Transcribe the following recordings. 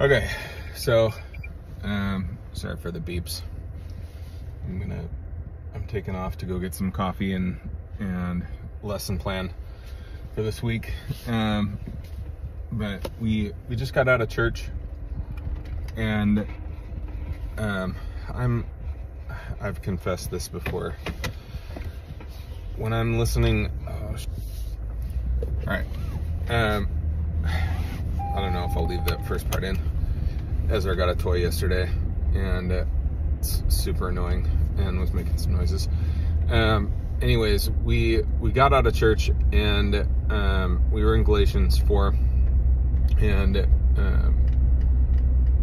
Okay, so sorry for the beeps. I'm taking off to go get some coffee and lesson plan for this week. But we just got out of church, and I've confessed this before. When I'm listening, all right. I don't know if I'll leave that first part in. Ezra got a toy yesterday, and it's super annoying and was making some noises. Anyways, we got out of church, and we were in Galatians 4, and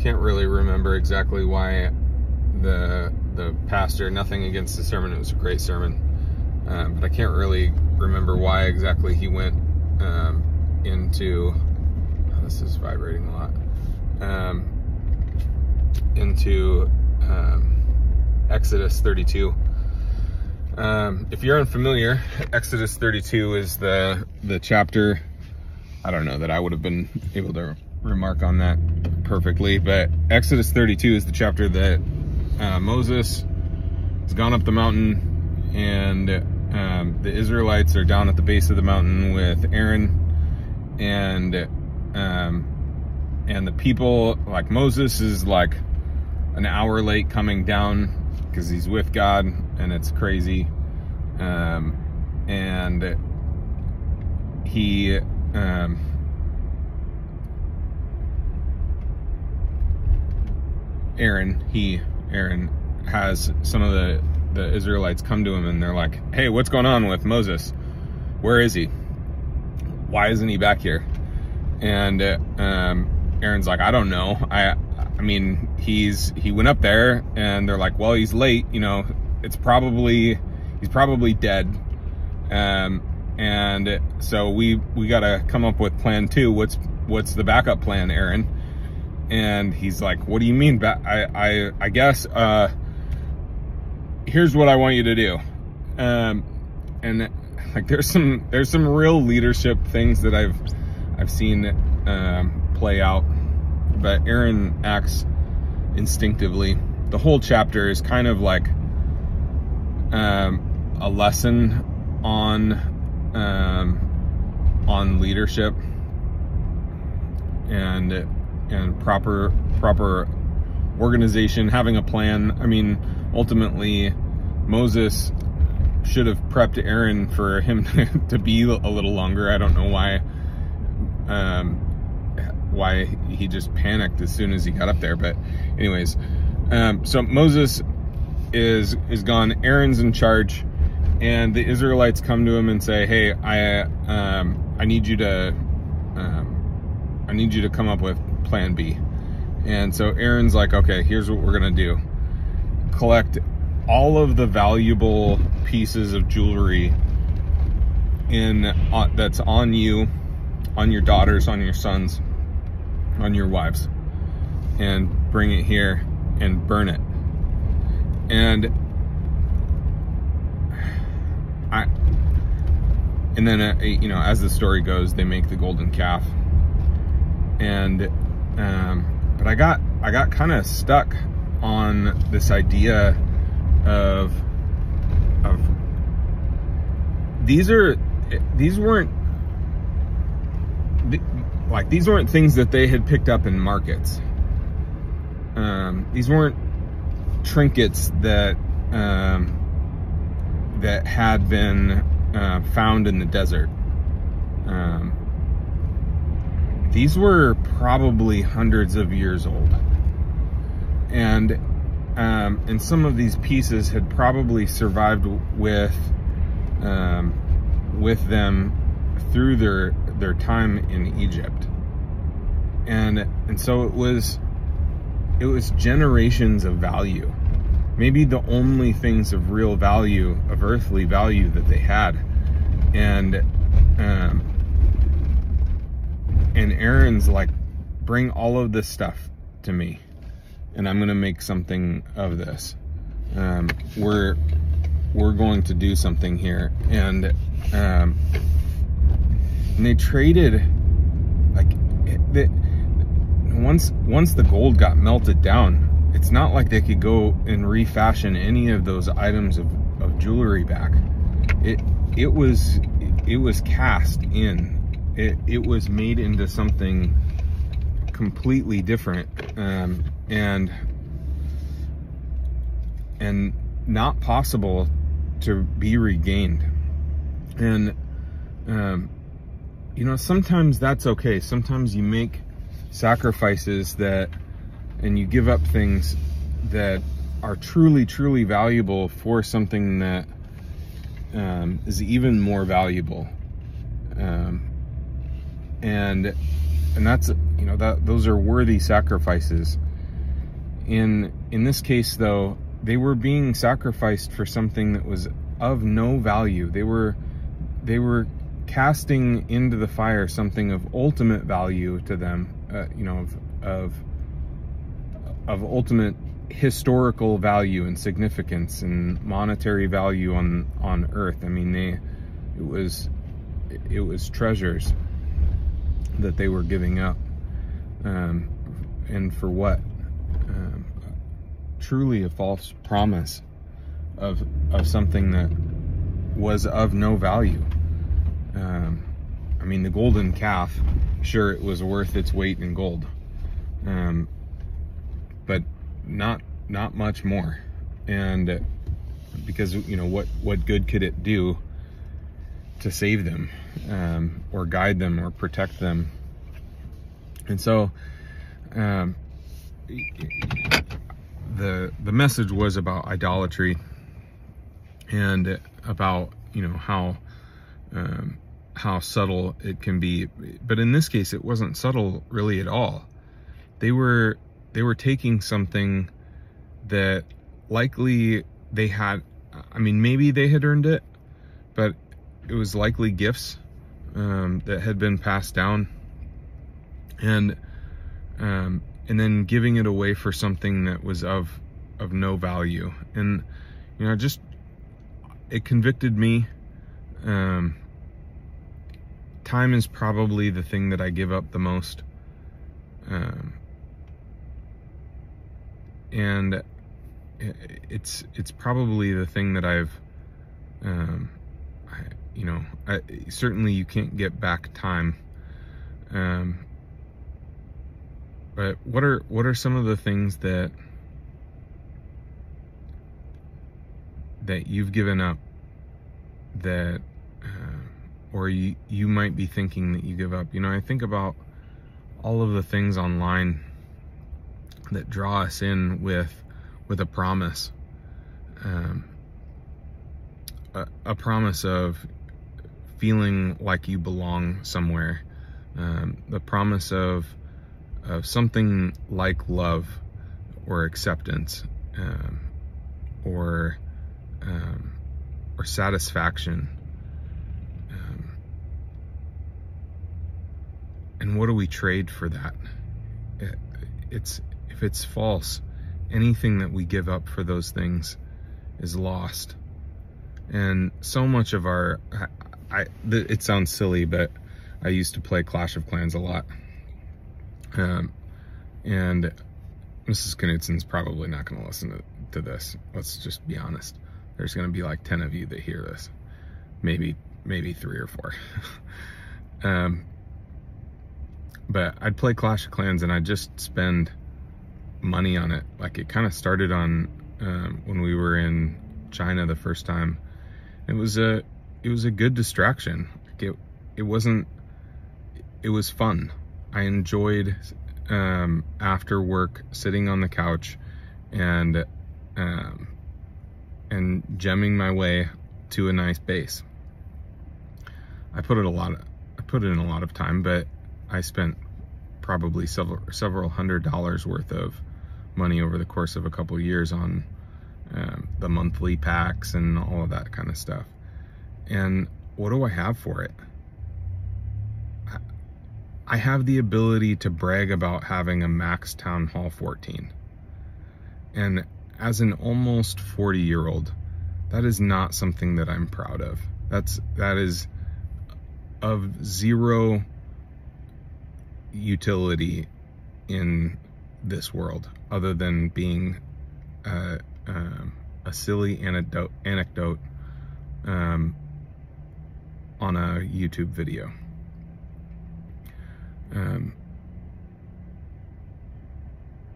can't really remember exactly why the pastor, nothing against the sermon, it was a great sermon, but I can't really remember why exactly he went into, this is vibrating a lot, into Exodus 32. If you're unfamiliar, Exodus 32 is the chapter, I don't know that I would have been able to remark on that perfectly, but Exodus 32 is the chapter that Moses has gone up the mountain, and the Israelites are down at the base of the mountain with Aaron, and the people, like Moses is like an hour late coming down because he's with God, and it's crazy. And he Aaron has some of the Israelites come to him, and they're like, hey, what's going on with Moses? Where is he? Why isn't he back here? And Aaron's like, I don't know. I mean, he went up there, and they're like, well, he's late, you know, he's probably dead. And so we gotta come up with plan 2. What's the backup plan, Aaron? And he's like, what do you mean? I guess, here's what I want you to do. And like, there's some real leadership things that I've seen play out, but Aaron acts instinctively. The whole chapter is kind of like a lesson on leadership and proper organization, having a plan. I mean, ultimately, Moses should have prepped Aaron for him to be a little longer. I don't know why he just panicked as soon as he got up there. But anyways, so Moses is gone. Aaron's in charge, and the Israelites come to him and say, hey, I need you to come up with plan B. And so Aaron's like, okay, here's what we're gonna do. Collect all of the valuable pieces of jewelry that's on you, on your daughters, on your sons, on your wives, and bring it here and burn it. And then you know, as the story goes, they make the golden calf. And but I got kind of stuck on this idea of these weren't things that they had picked up in markets. These weren't trinkets that had been found in the desert. These were probably hundreds of years old, and some of these pieces had probably survived with them through their time in Egypt, and so it was generations of value, maybe the only things of real value, of earthly value, that they had. And Aaron's like, bring all of this stuff to me, and I'm gonna make something of this. We're going to do something here. And they traded, like, once the gold got melted down, it's not like they could go and refashion any of those items of jewelry back. It was cast in. It was made into something completely different, and not possible to be regained. And you know, sometimes that's okay. Sometimes you make sacrifices and you give up things that are truly valuable for something that is even more valuable. And that's, you know, those are worthy sacrifices. In this case, though, they were being sacrificed for something that was of no value. They were casting into the fire something of ultimate value to them, you know, of ultimate historical value and significance and monetary value on earth. I mean, it was treasures that they were giving up, and for what? Truly a false promise of something that was of no value. I mean, the golden calf, sure, it was worth its weight in gold, but not much more. And because, you know, what good could it do to save them, or guide them, or protect them? And so the message was about idolatry, and about, you know, how subtle it can be. But in this case, it wasn't subtle really at all. They were taking something that likely they had, I mean, maybe they had earned it, but it was likely gifts that had been passed down, and then giving it away for something that was of no value. And, you know, it convicted me. Time is probably the thing that I give up the most. And it's probably the thing that I've, certainly you can't get back time. But what are some of the things that you've given up, that or you might be thinking that you give up? You know, I think about all of the things online that draw us in with a promise, a promise of feeling like you belong somewhere, the promise of something like love or acceptance, or satisfaction. And what do we trade for that? If it's false, anything that we give up for those things is lost. And so much of it sounds silly, but I used to play Clash of Clans a lot. And Mrs. Knutson's probably not going to listen to this. Let's just be honest. There's going to be like 10 of you that hear this. Maybe 3 or 4. But I'd play Clash of Clans and I'd just spend money on it. Like, it kind of started on when we were in China the first time. It was a good distraction. Like, it was fun. I enjoyed after work sitting on the couch and gemming my way to a nice base. I put in a lot of time, but I spent probably several $100s worth of money over the course of a couple of years on the monthly packs and all of that kind of stuff. And what do I have for it? I have the ability to brag about having a Max Town Hall 14. And as an almost 40-year-old, that is not something that I'm proud of. That is of zero utility in this world, other than being a silly anecdote on a YouTube video.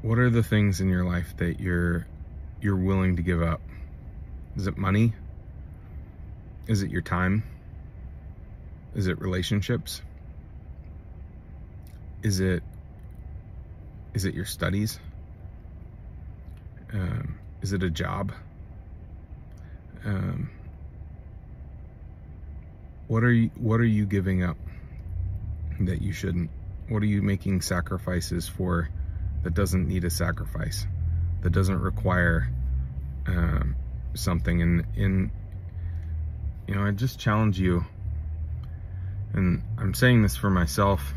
What are the things in your life that you're willing to give up? Is it money? Is it your time? Is it relationships? Is it your studies? Is it a job? What are you giving up that you shouldn't? What are you making sacrifices for that doesn't need a sacrifice, that doesn't require something? And I just challenge you, and I'm saying this for myself,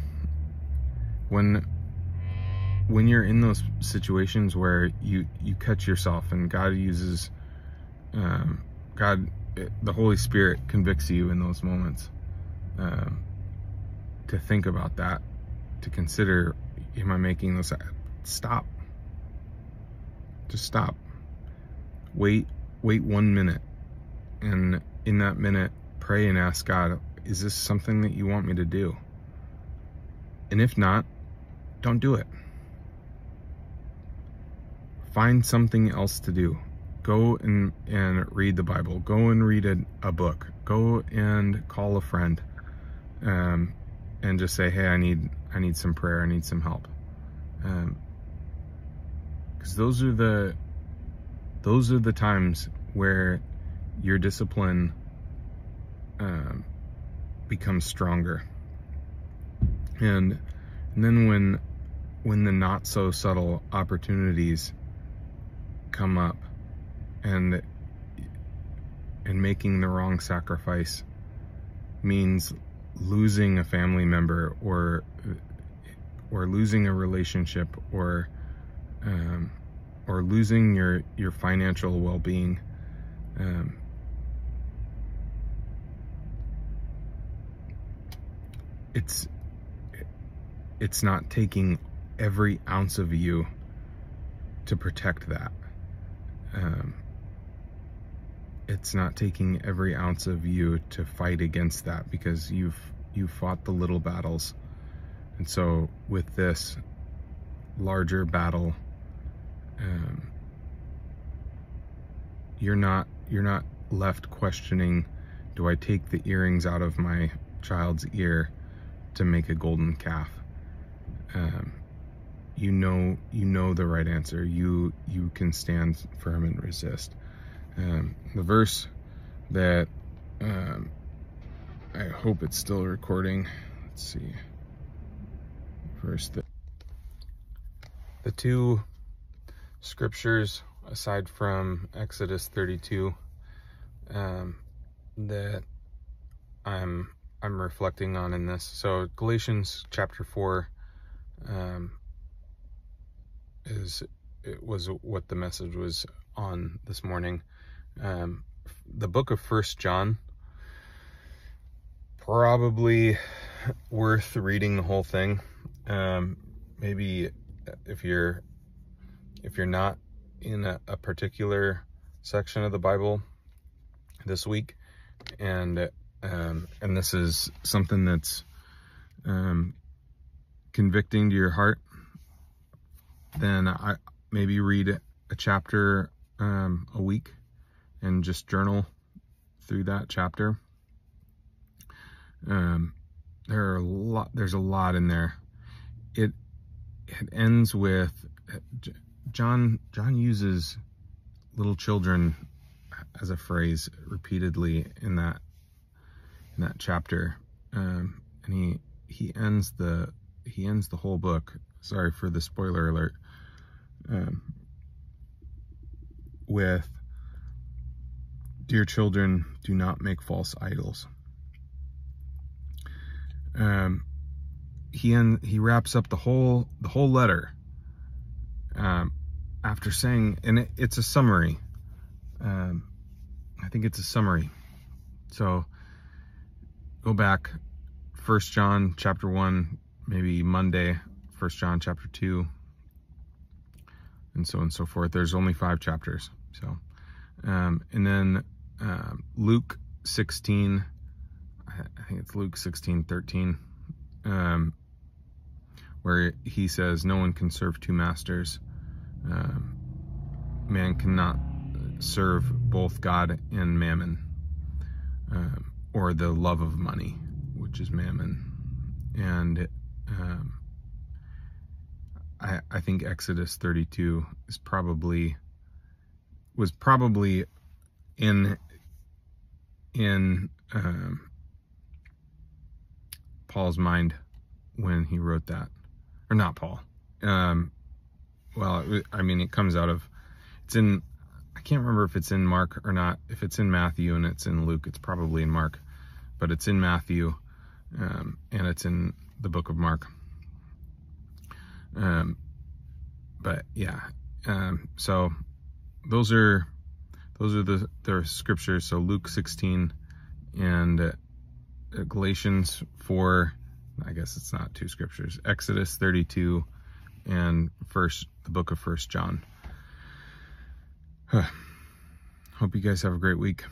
when you're in those situations where you catch yourself and God uses the Holy Spirit convicts you in those moments, to think about that, to consider, am I making those? Stop. Just stop. Wait 1 minute, and in that minute, pray and ask God, is this something that you want me to do? And if not, don't do it. Find something else to do. Go and read the Bible. Go and read a book. Go and call a friend, and just say, hey, I need some prayer. I need some help. Because those are the times where your discipline becomes stronger. And then when the not so subtle opportunities come up, and making the wrong sacrifice means losing a family member, or losing a relationship, or losing your financial well-being, it's not taking every ounce of you to protect that. It's not taking every ounce of you to fight against that, because you've fought the little battles. And so with this larger battle, you're not left questioning, do I take the earrings out of my child's ear to make a golden calf? You know the right answer. You can stand firm and resist. The verse that I hope it's still recording. Let's see. The two scriptures aside from Exodus 32 that I'm reflecting on in this. So Galatians chapter 4 was what the message was on this morning. The book of 1 John, probably worth reading the whole thing. Maybe if you're not in a particular section of the Bible this week, and this is something that's convicting to your heart, then I maybe read a chapter a week and just journal through that chapter. There's a lot in there. It ends with John uses little children as a phrase repeatedly in that chapter, and he ends the whole book. Sorry for the spoiler alert. With, dear children, do not make false idols. He wraps up the whole letter after saying, and it's a summary. I think it's a summary. So go back, 1 John chapter 1, maybe Monday 1 John chapter 2, and so on and so forth. There's only 5 chapters. So, and then Luke 16, I think it's Luke 16:13, where he says, no one can serve 2 masters. Man cannot serve both God and mammon, or the love of money, which is mammon. And I think Exodus 32 was probably in Paul's mind when he wrote that, or not Paul. Well, I mean, it comes out of, it's in, I can't remember if it's in Mark or not. If it's in Matthew and it's in Luke, it's probably in Mark, but it's in Matthew, and it's in the book of Mark. But yeah, so those are the scriptures. So Luke 16 and Galatians 4, I guess it's not 2 scriptures, Exodus 32 and the book of 1 John. Hope you guys have a great week.